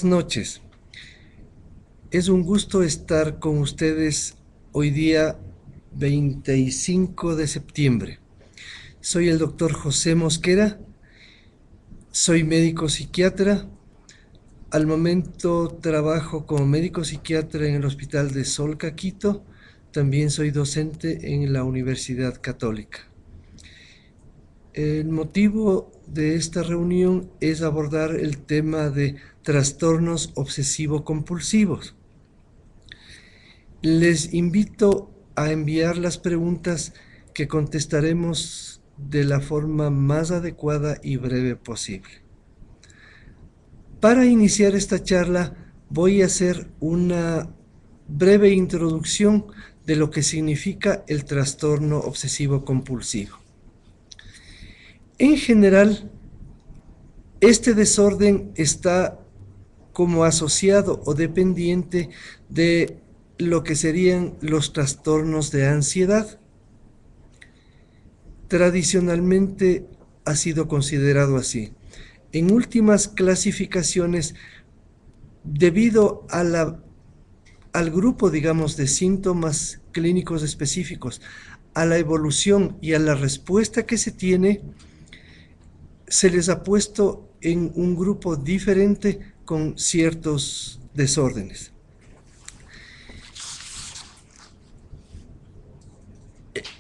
Noches. Es un gusto estar con ustedes hoy día 25 de septiembre. Soy el doctor José Mosquera, soy médico psiquiatra. Al momento trabajo como médico psiquiatra en el Hospital de Solca, Quito. También soy docente en la Universidad Católica. El motivo de esta reunión es abordar el tema de trastornos obsesivo-compulsivos. Les invito a enviar las preguntas que contestaremos de la forma más adecuada y breve posible. Para iniciar esta charla voy a hacer una breve introducción de lo que significa el trastorno obsesivo-compulsivo. En general, este desorden está como asociado o dependiente de lo que serían los trastornos de ansiedad. Tradicionalmente ha sido considerado así. En últimas clasificaciones, debido al grupo, digamos, de síntomas clínicos específicos, a la evolución y a la respuesta que se tiene, se les ha puesto en un grupo diferente con ciertos desórdenes.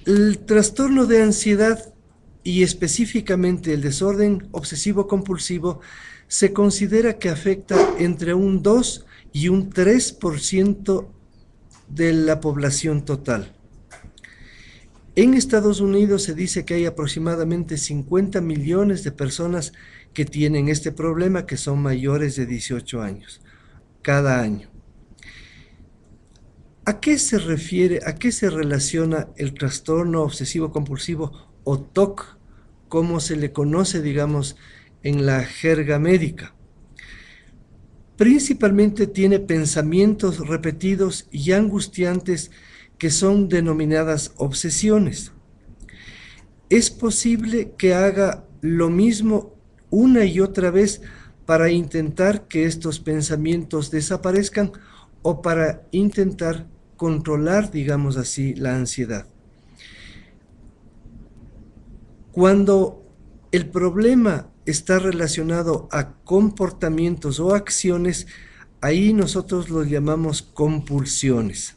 El trastorno de ansiedad y específicamente el desorden obsesivo-compulsivo se considera que afecta entre un 2 y un 3% de la población total. En Estados Unidos se dice que hay aproximadamente 50 millones de personas que tienen este problema, que son mayores de 18 años, cada año. ¿A qué se refiere, a qué se relaciona el trastorno obsesivo-compulsivo o TOC, como se le conoce, digamos, en la jerga médica? Principalmente tiene pensamientos repetidos y angustiantes que son denominadas obsesiones. Es posible que haga lo mismo una y otra vez para intentar que estos pensamientos desaparezcan o para intentar controlar, digamos así, la ansiedad. Cuando el problema está relacionado a comportamientos o acciones, ahí nosotros lo llamamos compulsiones.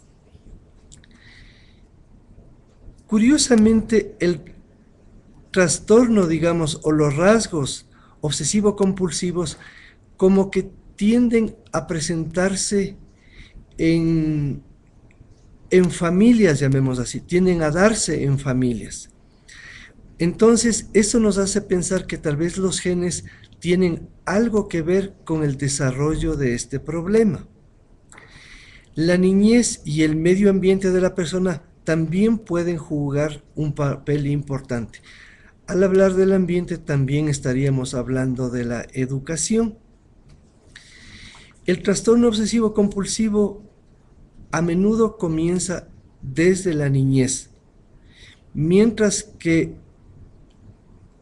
Curiosamente, el trastorno, digamos, o los rasgos obsesivo-compulsivos como que tienden a presentarse en familias, llamemos así, tienden a darse en familias. Entonces, eso nos hace pensar que tal vez los genes tienen algo que ver con el desarrollo de este problema. La niñez y el medio ambiente de la persona también pueden jugar un papel importante. Al hablar del ambiente también estaríamos hablando de la educación. El trastorno obsesivo compulsivo a menudo comienza desde la niñez, mientras que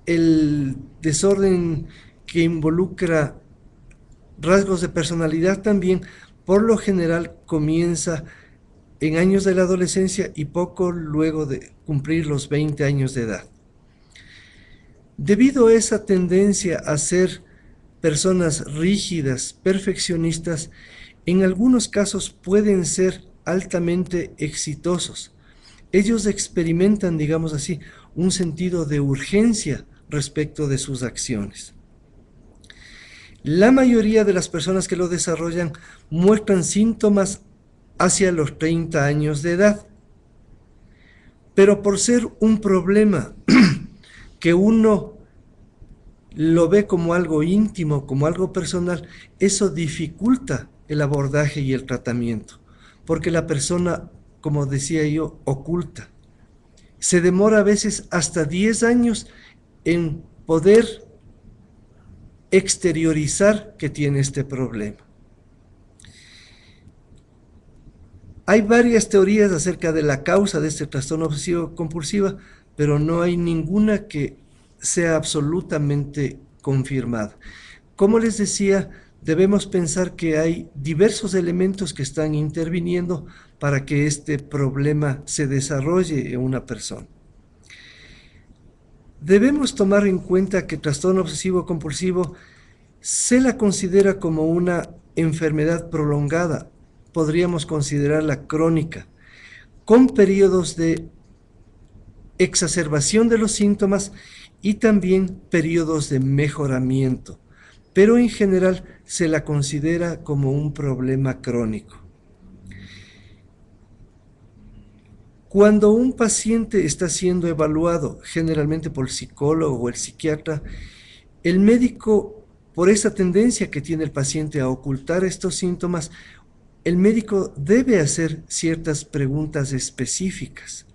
el desorden que involucra rasgos de personalidad también, por lo general, comienza en años de la adolescencia y poco luego de cumplir los 20 años de edad. Debido a esa tendencia a ser personas rígidas, perfeccionistas, en algunos casos pueden ser altamente exitosos. Ellos experimentan, digamos así, un sentido de urgencia respecto de sus acciones. La mayoría de las personas que lo desarrollan muestran síntomas hacia los 30 años de edad. Pero por ser un problema que uno lo ve como algo íntimo, como algo personal, eso dificulta el abordaje y el tratamiento, porque la persona, como decía yo, oculta. Se demora a veces hasta 10 años en poder exteriorizar que tiene este problema. Hay varias teorías acerca de la causa de este trastorno obsesivo compulsivo, pero no hay ninguna que sea absolutamente confirmada. Como les decía, debemos pensar que hay diversos elementos que están interviniendo para que este problema se desarrolle en una persona. Debemos tomar en cuenta que trastorno obsesivo compulsivo se la considera como una enfermedad prolongada, podríamos considerarla crónica, con periodos de exacerbación de los síntomas y también periodos de mejoramiento, pero en general se la considera como un problema crónico. Cuando un paciente está siendo evaluado, generalmente por el psicólogo o el psiquiatra, el médico, por esa tendencia que tiene el paciente a ocultar estos síntomas, el médico debe hacer ciertas preguntas específicas,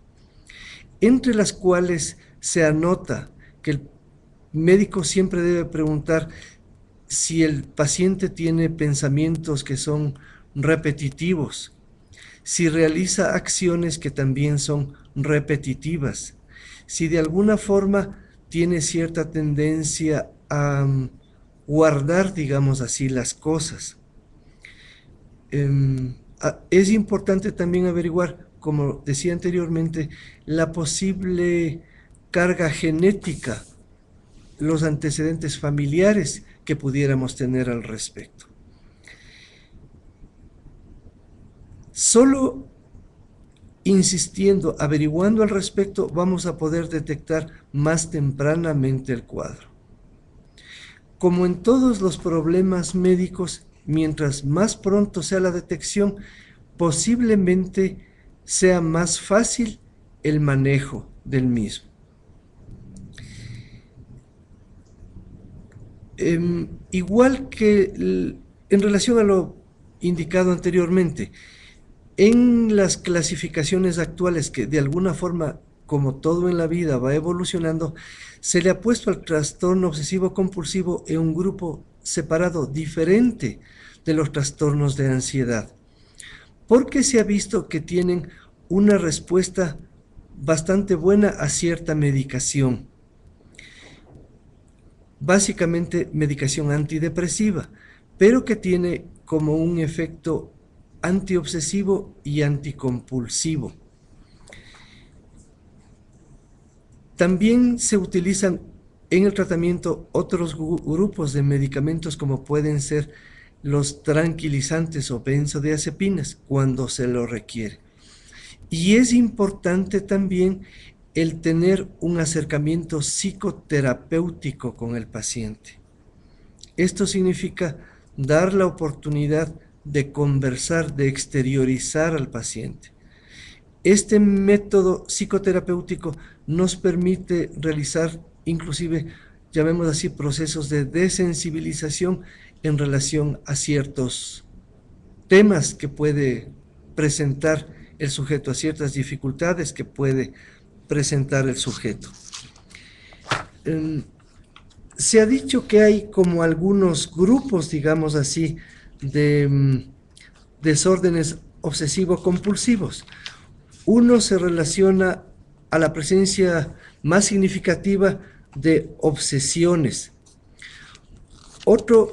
entre las cuales se anota que el médico siempre debe preguntar si el paciente tiene pensamientos que son repetitivos, si realiza acciones que también son repetitivas, si de alguna forma tiene cierta tendencia a guardar, digamos así, las cosas. Es importante también averiguar, como decía anteriormente, la posible carga genética, los antecedentes familiares que pudiéramos tener al respecto. Solo insistiendo, averiguando al respecto, vamos a poder detectar más tempranamente el cuadro. Como en todos los problemas médicos, mientras más pronto sea la detección, posiblemente sea más fácil el manejo del mismo. Igual que en relación a lo indicado anteriormente, en las clasificaciones actuales, que de alguna forma, como todo en la vida, va evolucionando, se le ha puesto al trastorno obsesivo compulsivo en un grupo separado, diferente de los trastornos de ansiedad, porque se ha visto que tienen una respuesta bastante buena a cierta medicación, básicamente medicación antidepresiva, pero que tiene como un efecto antiobsesivo y anticompulsivo. También se utilizan en el tratamiento otros grupos de medicamentos como pueden ser los tranquilizantes o benzodiazepinas cuando se lo requiere. Y es importante también el tener un acercamiento psicoterapéutico con el paciente. Esto significa dar la oportunidad de conversar, de exteriorizar al paciente. Este método psicoterapéutico nos permite realizar inclusive, llamémoslo así, procesos de desensibilización en relación a ciertos temas que puede presentar el sujeto, a ciertas dificultades que puede presentar el sujeto. Se ha dicho que hay como algunos grupos, digamos así, de desórdenes obsesivo-compulsivos. Uno se relaciona a la presencia más significativa de obsesiones. Otro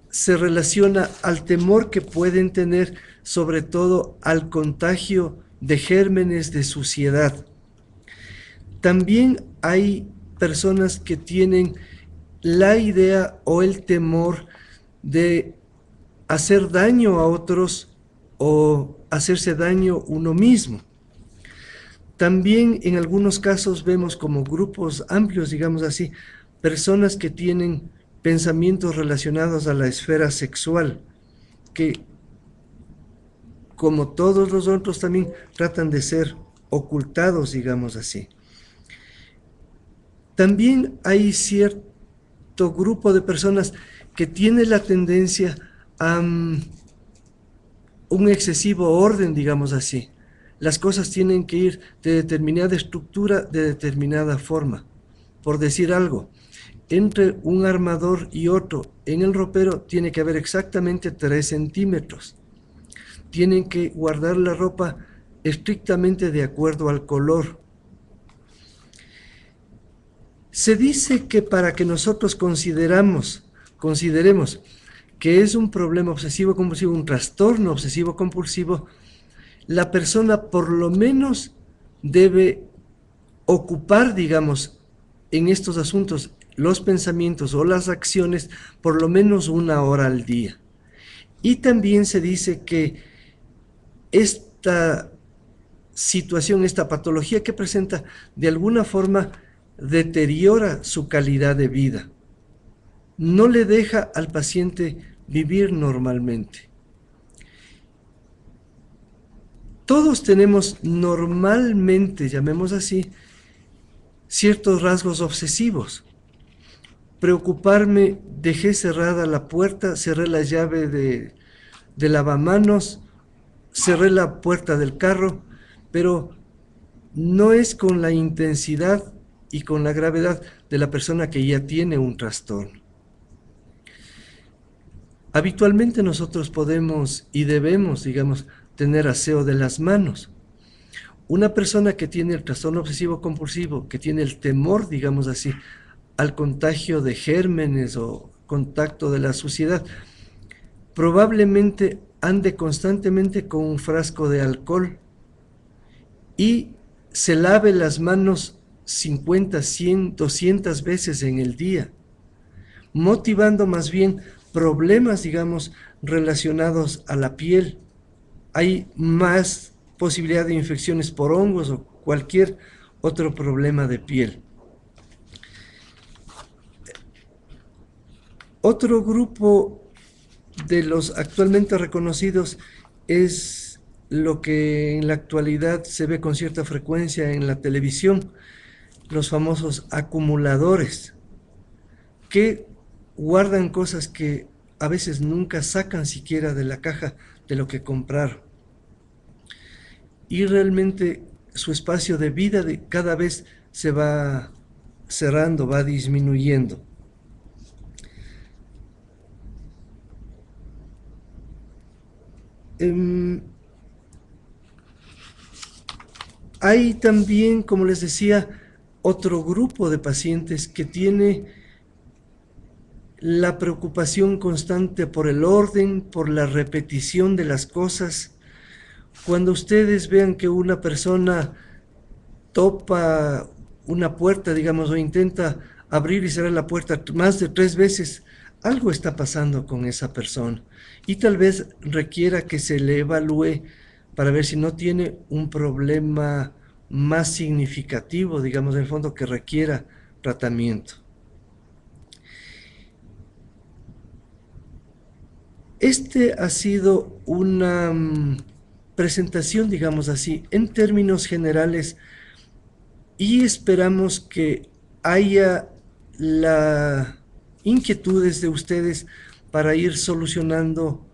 se relaciona al temor que pueden tener, sobre todo al contagio de gérmenes de suciedad. También hay personas que tienen la idea o el temor de hacer daño a otros o hacerse daño uno mismo. También en algunos casos vemos como grupos amplios, digamos así, personas que tienen pensamientos relacionados a la esfera sexual, que como todos los otros también tratan de ser ocultados, digamos así. También hay cierto grupo de personas que tiene la tendencia a un excesivo orden, digamos así. Las cosas tienen que ir de determinada estructura, de determinada forma. Por decir algo, entre un armador y otro en el ropero tiene que haber exactamente 3 centímetros. Tienen que guardar la ropa estrictamente de acuerdo al color. Se dice que para que nosotros consideramos consideremos que es un problema obsesivo compulsivo, un trastorno obsesivo compulsivo, la persona por lo menos debe ocupar, digamos, en estos asuntos los pensamientos o las acciones por lo menos 1 hora al día. Y también se dice que esta situación, esta patología que presenta, de alguna forma deteriora su calidad de vida. No le deja al paciente vivir normalmente. Todos tenemos normalmente, llamemos así, ciertos rasgos obsesivos. Preocuparme, dejé cerrada la puerta, cerré la llave de lavamanos, cerré la puerta del carro, pero no es con la intensidad y con la gravedad de la persona que ya tiene un trastorno. Habitualmente nosotros podemos y debemos, digamos, tener aseo de las manos. Una persona que tiene el trastorno obsesivo compulsivo, que tiene el temor, digamos así, al contagio de gérmenes o contacto de la suciedad, probablemente ande constantemente con un frasco de alcohol y se lave las manos 50, 100, 200 veces en el día, motivando más bien problemas, digamos, relacionados a la piel. Hay más posibilidad de infecciones por hongos o cualquier otro problema de piel. Otro grupo de los actualmente reconocidos es lo que en la actualidad se ve con cierta frecuencia en la televisión, los famosos acumuladores, que guardan cosas que a veces nunca sacan siquiera de la caja de lo que compraron. Y realmente su espacio de vida cada vez se va cerrando, va disminuyendo. Hay también, como les decía, otro grupo de pacientes que tiene la preocupación constante por el orden, por la repetición de las cosas. Cuando ustedes vean que una persona topa una puerta, digamos, o intenta abrir y cerrar la puerta más de 3 veces, algo está pasando con esa persona y tal vez requiera que se le evalúe para ver si no tiene un problema más significativo, digamos, en el fondo, que requiera tratamiento. Este ha sido una presentación, digamos así, en términos generales, y esperamos que haya las inquietudes de ustedes para ir solucionando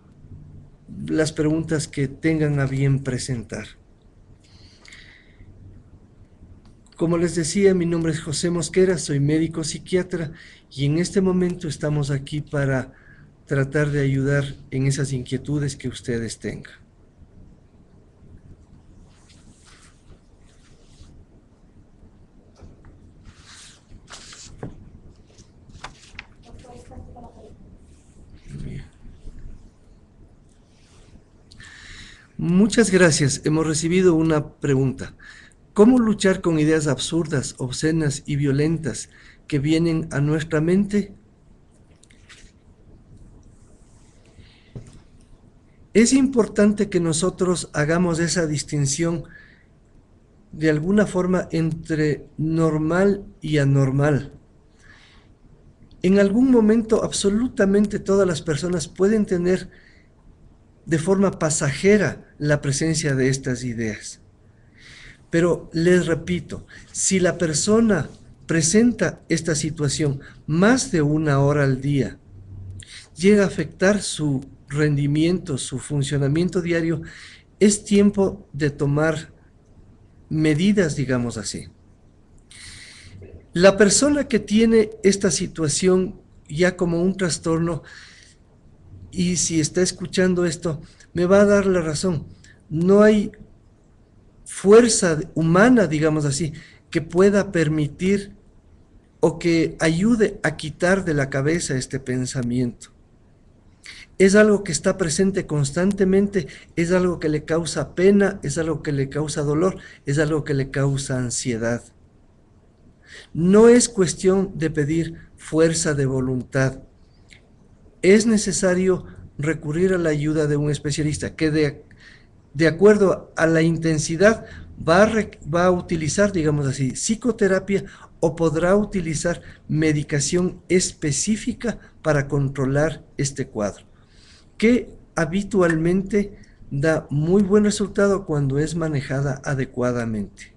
las preguntas que tengan a bien presentar. Como les decía, mi nombre es José Mosquera, soy médico psiquiatra y en este momento estamos aquí para tratar de ayudar en esas inquietudes que ustedes tengan. Bien. Muchas gracias. Hemos recibido una pregunta. ¿Cómo luchar con ideas absurdas, obscenas y violentas que vienen a nuestra mente? Es importante que nosotros hagamos esa distinción de alguna forma entre normal y anormal. En algún momento absolutamente todas las personas pueden tener de forma pasajera la presencia de estas ideas. Pero les repito, si la persona presenta esta situación más de 1 hora al día, llega a afectar su rendimiento, su funcionamiento diario, es tiempo de tomar medidas, digamos así. La persona que tiene esta situación ya como un trastorno, y si está escuchando esto, me va a dar la razón. No hay fuerza humana, digamos así, que pueda permitir o que ayude a quitar de la cabeza este pensamiento. Es algo que está presente constantemente, es algo que le causa pena, es algo que le causa dolor, es algo que le causa ansiedad. No es cuestión de pedir fuerza de voluntad. Es necesario recurrir a la ayuda de un especialista que de acuerdo a la intensidad va a utilizar, digamos así, psicoterapia o podrá utilizar medicación específica para controlar este cuadro, que habitualmente da muy buen resultado cuando es manejada adecuadamente.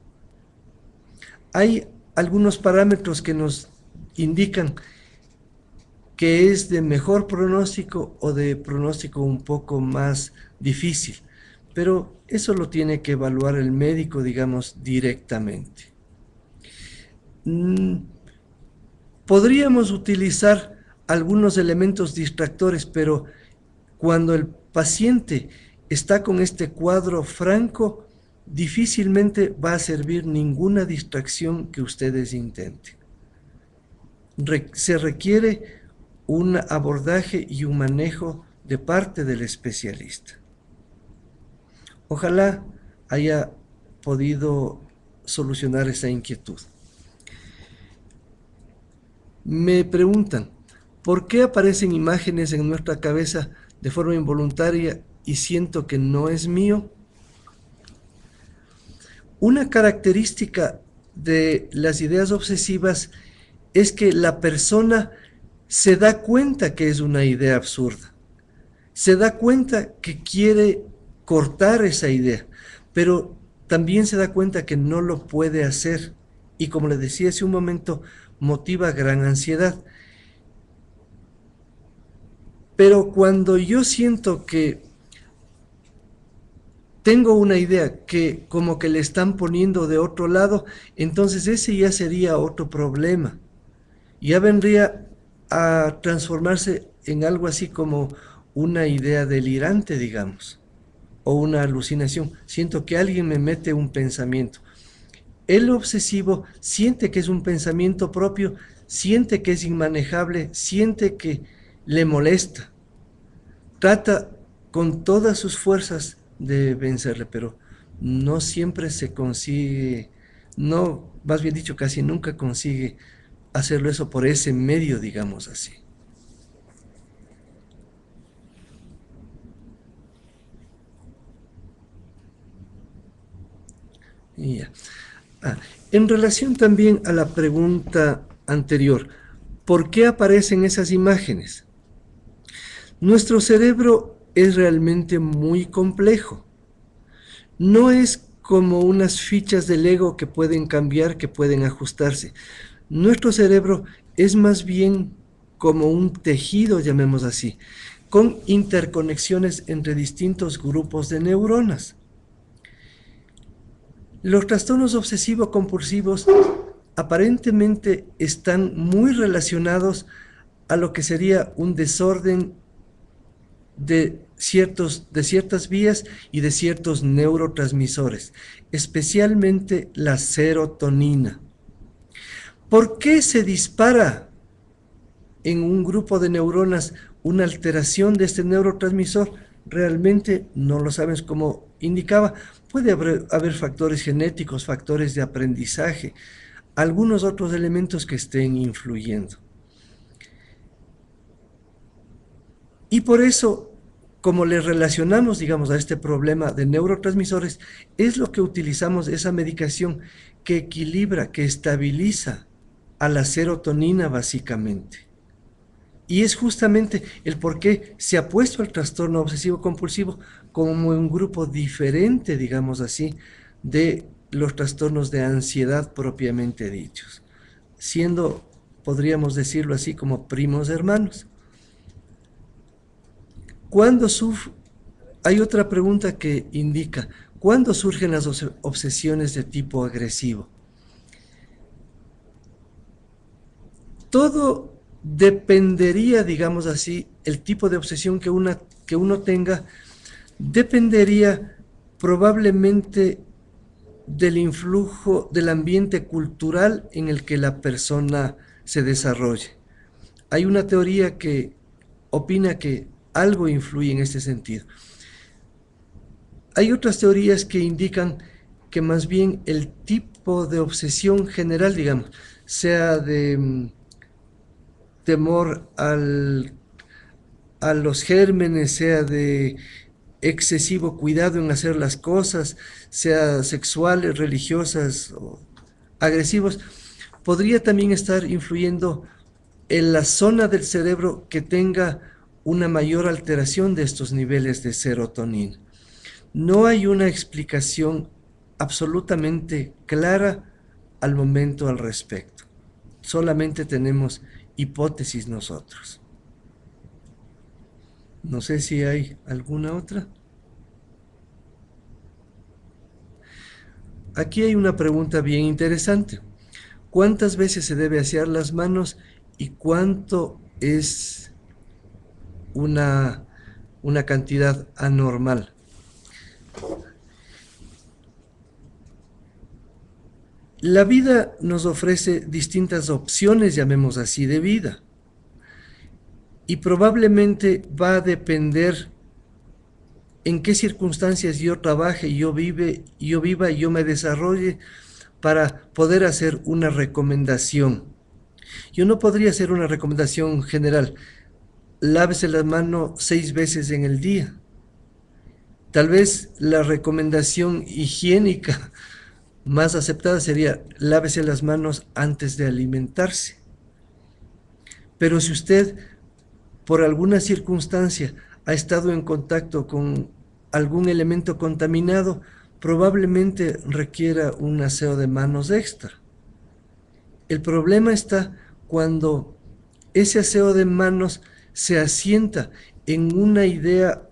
Hay algunos parámetros que nos indican que es de mejor pronóstico o de pronóstico un poco más difícil, pero eso lo tiene que evaluar el médico, digamos, directamente. Podríamos utilizar algunos elementos distractores, pero cuando el paciente está con este cuadro franco, difícilmente va a servir ninguna distracción que ustedes intenten. Se requiere un abordaje y un manejo de parte del especialista. Ojalá haya podido solucionar esa inquietud. Me preguntan, ¿por qué aparecen imágenes en nuestra cabeza de forma involuntaria y siento que no es mío? Una característica de las ideas obsesivas es que la persona se da cuenta que es una idea absurda, se da cuenta que quiere cortar esa idea, pero también se da cuenta que no lo puede hacer y, como le decía hace un momento, motiva gran ansiedad. Pero cuando yo siento que tengo una idea que como que le están poniendo de otro lado, entonces ese ya sería otro problema. Ya vendría a transformarse en algo así como una idea delirante, digamos, o una alucinación. Siento que alguien me mete un pensamiento. El obsesivo siente que es un pensamiento propio, siente que es inmanejable, siente que le molesta. Trata con todas sus fuerzas de vencerle, pero no siempre se consigue, no, más bien dicho, casi nunca consigue hacerlo eso por ese medio, digamos así. Y ya. Ah, en relación también a la pregunta anterior, ¿por qué aparecen esas imágenes? Nuestro cerebro es realmente muy complejo. No es como unas fichas de Lego que pueden cambiar, que pueden ajustarse. Nuestro cerebro es más bien como un tejido, llamemos así, con interconexiones entre distintos grupos de neuronas. Los trastornos obsesivo-compulsivos aparentemente están muy relacionados a lo que sería un desorden de ciertas vías y de ciertos neurotransmisores, especialmente la serotonina. ¿Por qué se dispara en un grupo de neuronas una alteración de este neurotransmisor? Realmente no lo sabes, como indicaba. Puede haber factores genéticos, factores de aprendizaje, algunos otros elementos que estén influyendo. Y por eso, como le relacionamos, digamos, a este problema de neurotransmisores, es lo que utilizamos esa medicación que equilibra, que estabiliza a la serotonina básicamente. Y es justamente el por qué se ha puesto el trastorno obsesivo compulsivo como un grupo diferente, digamos así, de los trastornos de ansiedad propiamente dichos, siendo, podríamos decirlo así, como primos hermanos. ¿Cuándo Hay otra pregunta que indica, ¿cuándo surgen las obsesiones de tipo agresivo? Todo dependería, digamos así, el tipo de obsesión que uno tenga, dependería probablemente del influjo del ambiente cultural en el que la persona se desarrolle. Hay una teoría que opina que algo influye en este sentido. Hay otras teorías que indican que más bien el tipo de obsesión general, digamos, sea de temor a los gérmenes, sea de excesivo cuidado en hacer las cosas, sea sexuales, religiosas o agresivos, podría también estar influyendo en la zona del cerebro que tenga una mayor alteración de estos niveles de serotonina. No hay una explicación absolutamente clara al momento al respecto. Solamente tenemos hipótesis nosotros. No sé si hay alguna otra. Aquí hay una pregunta bien interesante. ¿Cuántas veces se debe asear las manos y cuánto es una, una cantidad anormal? La vida nos ofrece distintas opciones, llamemos así, de vida. Y probablemente va a depender en qué circunstancias yo trabaje, yo viva y yo me desarrolle para poder hacer una recomendación. Yo no podría hacer una recomendación general. Lávese las manos 6 veces en el día. Tal vez la recomendación higiénica más aceptada sería lávese las manos antes de alimentarse. Pero si usted por alguna circunstancia ha estado en contacto con algún elemento contaminado, probablemente requiera un aseo de manos extra. El problema está cuando ese aseo de manos se asienta en una idea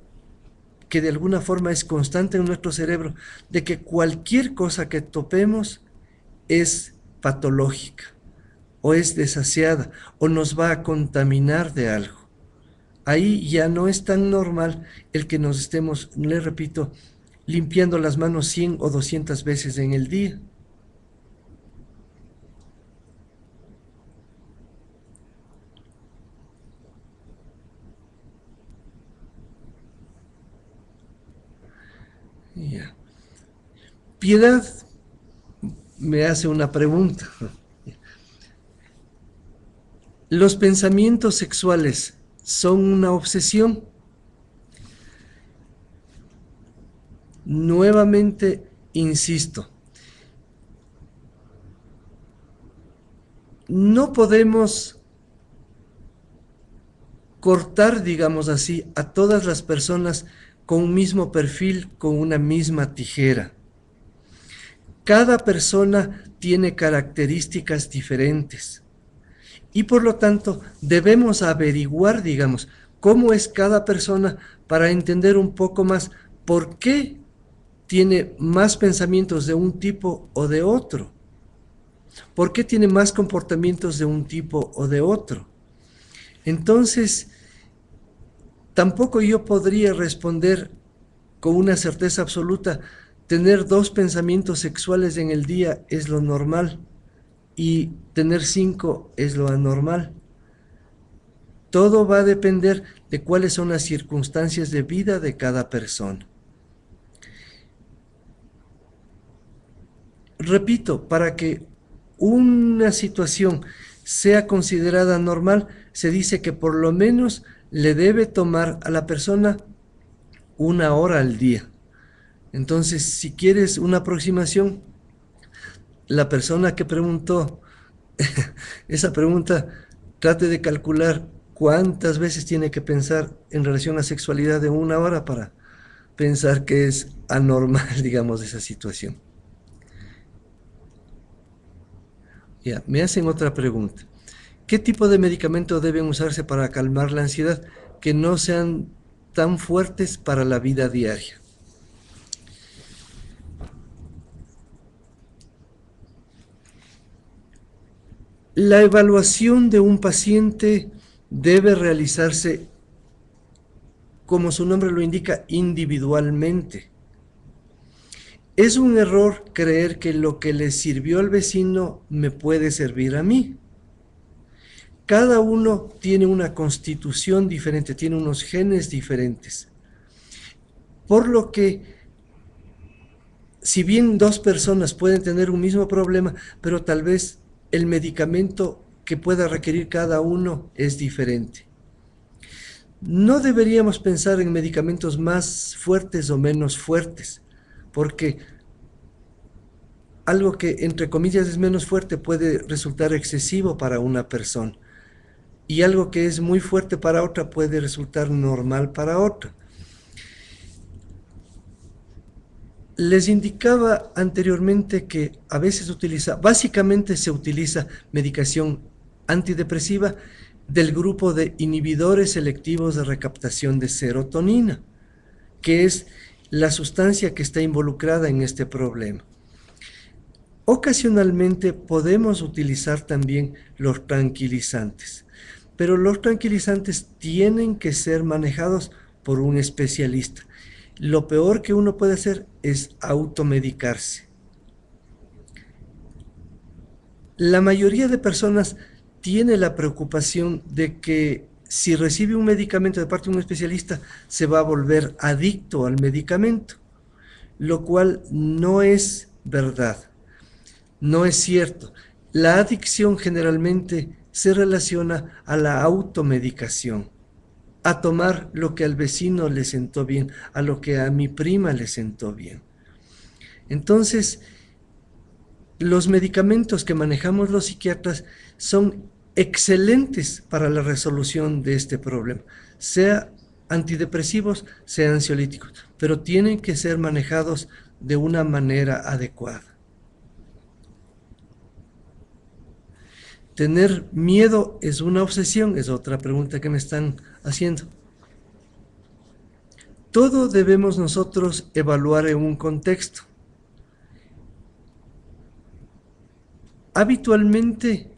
que de alguna forma es constante en nuestro cerebro, de que cualquier cosa que topemos es patológica, o es desaseada, o nos va a contaminar de algo. Ahí ya no es tan normal el que nos estemos, le repito, limpiando las manos 100 o 200 veces en el día. Ya. Piedad me hace una pregunta. ¿Los pensamientos sexuales son una obsesión? Nuevamente, insisto, no podemos cortar, digamos así, a todas las personas con un mismo perfil, con una misma tijera. Cada persona tiene características diferentes y por lo tanto debemos averiguar, digamos, cómo es cada persona para entender un poco más por qué tiene más pensamientos de un tipo o de otro, por qué tiene más comportamientos de un tipo o de otro. Entonces, tampoco yo podría responder con una certeza absoluta, tener 2 pensamientos sexuales en el día es lo normal y tener 5 es lo anormal. Todo va a depender de cuáles son las circunstancias de vida de cada persona. Repito, para que una situación sea considerada normal, se dice que por lo menos le debe tomar a la persona 1 hora al día. Entonces, si quieres una aproximación, la persona que preguntó esa pregunta, trate de calcular cuántas veces tiene que pensar en relación a sexualidad en 1 hora para pensar que es anormal, digamos, esa situación. Ya, me hacen otra pregunta. ¿Qué tipo de medicamento deben usarse para calmar la ansiedad que no sean tan fuertes para la vida diaria? La evaluación de un paciente debe realizarse, como su nombre lo indica, individualmente. Es un error creer que lo que le sirvió al vecino me puede servir a mí. cada uno tiene una constitución diferente, tiene unos genes diferentes. Por lo que, si bien dos personas pueden tener un mismo problema, pero tal vez el medicamento que pueda requerir cada uno es diferente. No deberíamos pensar en medicamentos más fuertes o menos fuertes, porque algo que entre comillas es menos fuerte puede resultar excesivo para una persona, y algo que es muy fuerte para otra puede resultar normal para otra. Les indicaba anteriormente que a veces básicamente se utiliza medicación antidepresiva del grupo de inhibidores selectivos de recaptación de serotonina, que es la sustancia que está involucrada en este problema. Ocasionalmente podemos utilizar también los tranquilizantes, pero los tranquilizantes tienen que ser manejados por un especialista. Lo peor que uno puede hacer es automedicarse. La mayoría de personas tiene la preocupación de que si recibe un medicamento de parte de un especialista, se va a volver adicto al medicamento, lo cual no es verdad, no es cierto. La adicción generalmente se relaciona a la automedicación, a tomar lo que al vecino le sentó bien, a lo que a mi prima le sentó bien. Entonces, los medicamentos que manejamos los psiquiatras son excelentes para la resolución de este problema, sea antidepresivos, sea ansiolíticos, pero tienen que ser manejados de una manera adecuada. ¿Tener miedo es una obsesión? Es otra pregunta que me están haciendo. Todo debemos nosotros evaluar en un contexto. Habitualmente,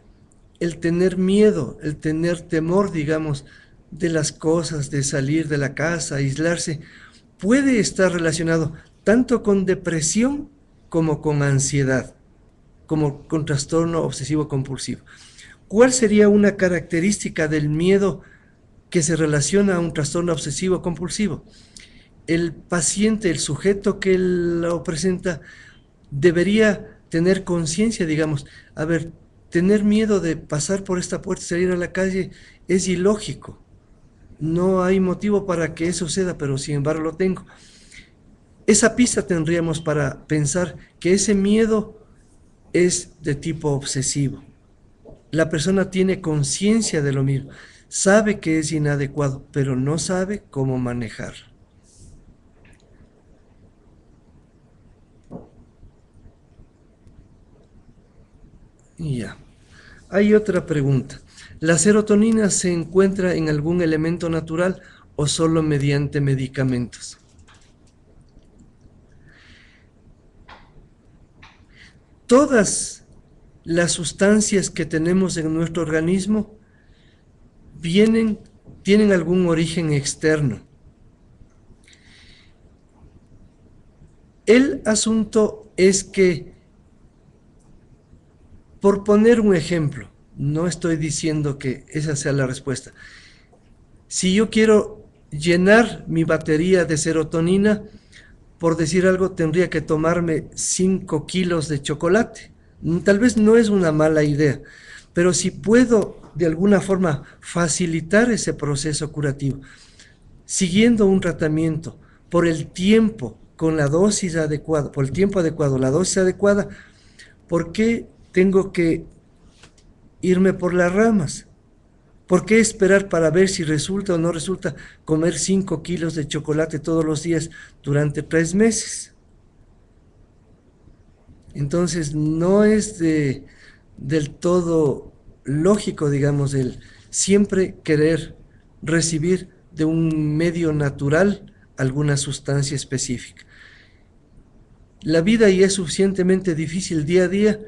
el tener miedo, el tener temor, digamos, de las cosas, de salir de la casa, aislarse, puede estar relacionado tanto con depresión como con ansiedad, como con trastorno obsesivo compulsivo. ¿Cuál sería una característica del miedo que se relaciona a un trastorno obsesivo compulsivo? El paciente, el sujeto que lo presenta, debería tener conciencia, digamos, a ver, tener miedo de pasar por esta puerta y salir a la calle es ilógico. No hay motivo para que eso suceda, pero sin embargo lo tengo. Esa pista tendríamos para pensar que ese miedo es de tipo obsesivo. La persona tiene conciencia de lo mismo, sabe que es inadecuado, pero no sabe cómo manejar. Y ya. Hay otra pregunta. ¿La serotonina se encuentra en algún elemento natural o solo mediante medicamentos? Todas las sustancias que tenemos en nuestro organismo tienen algún origen externo. El asunto es que, por poner un ejemplo, no estoy diciendo que esa sea la respuesta. Si yo quiero llenar mi batería de serotonina, por decir algo, tendría que tomarme 5 kilos de chocolate. Tal vez no es una mala idea, pero si puedo de alguna forma facilitar ese proceso curativo, siguiendo un tratamiento por el tiempo, con la dosis adecuada, por el tiempo adecuado, la dosis adecuada, ¿por qué tengo que irme por las ramas? ¿Por qué esperar para ver si resulta o no resulta comer 5 kilos de chocolate todos los días durante 3 meses? Entonces no es del todo lógico, digamos, el siempre querer recibir de un medio natural alguna sustancia específica. La vida ya es suficientemente difícil día a día,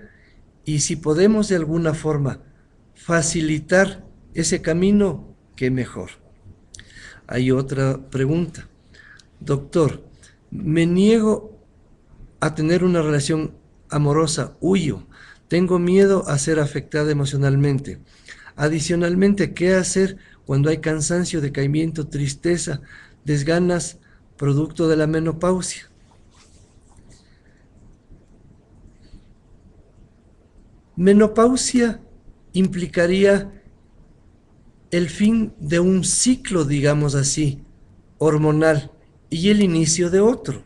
y si podemos de alguna forma facilitar ese camino, qué mejor. Hay otra pregunta. Doctor, me niego a tener una relación amorosa, huyo, tengo miedo a ser afectada emocionalmente. Adicionalmente, ¿qué hacer cuando hay cansancio, decaimiento, tristeza, desganas, producto de la menopausia? Menopausia implicaría el fin de un ciclo, digamos así, hormonal y el inicio de otro.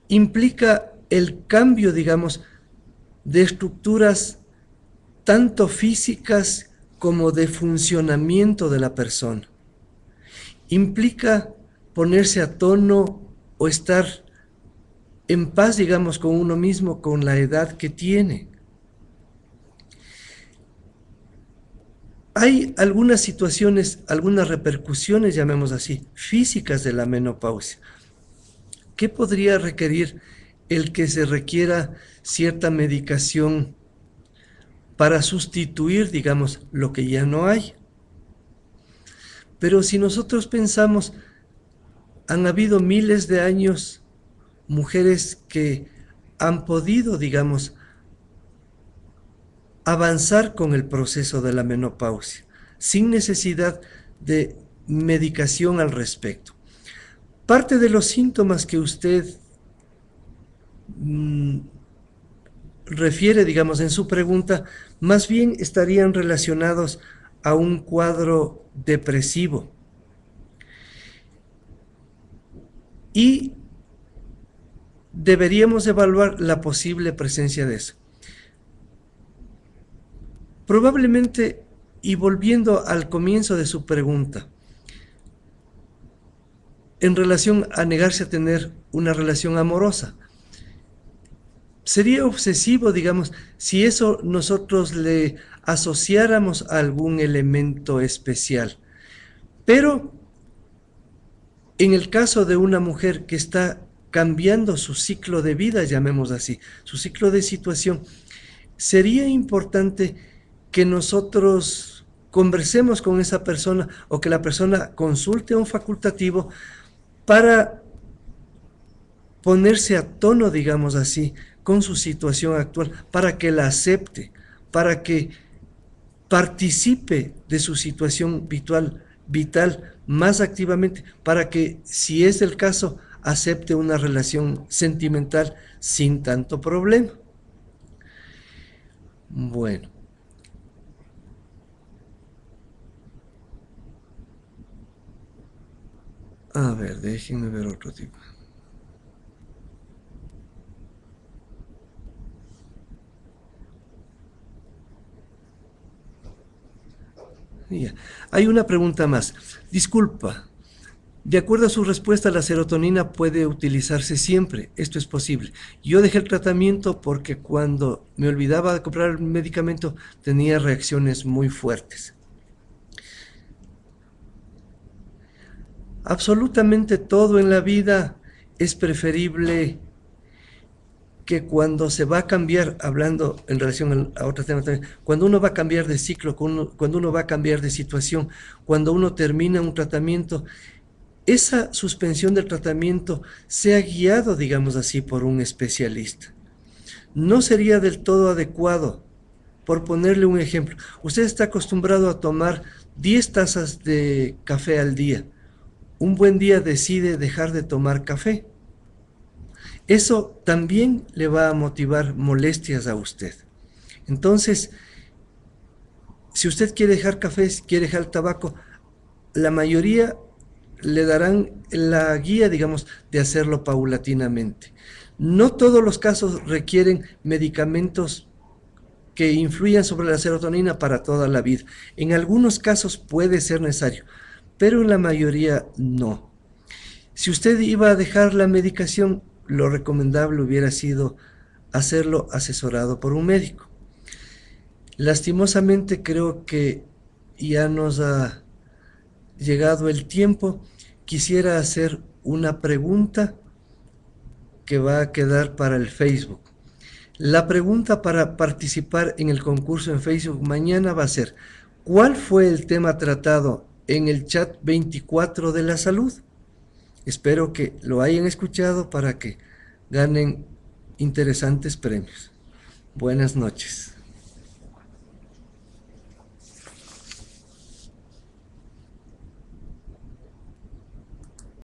Implica el cambio, digamos, de estructuras tanto físicas como de funcionamiento de la persona. Implica ponerse a tono o estar en paz, digamos, con uno mismo, con la edad que tiene. Hay algunas situaciones, algunas repercusiones, llamemos así, físicas de la menopausia. ¿Qué podría requerir el que se requiera cierta medicación para sustituir, digamos, lo que ya no hay? Pero si nosotros pensamos, han habido miles de años mujeres que han podido, digamos, avanzar con el proceso de la menopausia, sin necesidad de medicación al respecto. Parte de los síntomas que usted refiere, digamos, en su pregunta, más bien estarían relacionados a un cuadro depresivo. Y deberíamos evaluar la posible presencia de eso. Probablemente, y volviendo al comienzo de su pregunta, en relación a negarse a tener una relación amorosa, sería obsesivo, digamos, si eso nosotros le asociáramos a algún elemento especial. Pero en el caso de una mujer que está cambiando su ciclo de vida, llamemos así, su ciclo de situación, sería importante que nosotros conversemos con esa persona o que la persona consulte a un facultativo para ponerse a tono, digamos así, con su situación actual, para que la acepte, para que participe de su situación vital más activamente, para que, si es el caso, acepte una relación sentimental sin tanto problema. Bueno. A ver, déjenme ver otro tipo. Ya. Hay una pregunta más. Disculpa, de acuerdo a su respuesta, la serotonina puede utilizarse siempre. Esto es posible. Yo dejé el tratamiento porque cuando me olvidaba de comprar el medicamento tenía reacciones muy fuertes. Absolutamente todo en la vida es preferible que cuando se va a cambiar, hablando en relación a otros temas también, cuando uno va a cambiar de ciclo, cuando uno va a cambiar de situación, cuando uno termina un tratamiento, esa suspensión del tratamiento sea guiado, digamos así, por un especialista. No sería del todo adecuado, por ponerle un ejemplo, usted está acostumbrado a tomar 10 tazas de café al día. Un buen día decide dejar de tomar café. Eso también le va a motivar molestias a usted. Entonces, si usted quiere dejar café, si quiere dejar el tabaco, la mayoría le darán la guía, digamos, de hacerlo paulatinamente. No todos los casos requieren medicamentos que influyan sobre la serotonina para toda la vida. En algunos casos puede ser necesario, pero en la mayoría no. Si usted iba a dejar la medicación, lo recomendable hubiera sido hacerlo asesorado por un médico. Lastimosamente creo que ya nos ha llegado el tiempo. Quisiera hacer una pregunta que va a quedar para el Facebook. La pregunta para participar en el concurso en Facebook mañana va a ser: ¿cuál fue el tema tratado en el chat 24 de la salud? Espero que lo hayan escuchado para que ganen interesantes premios. Buenas noches.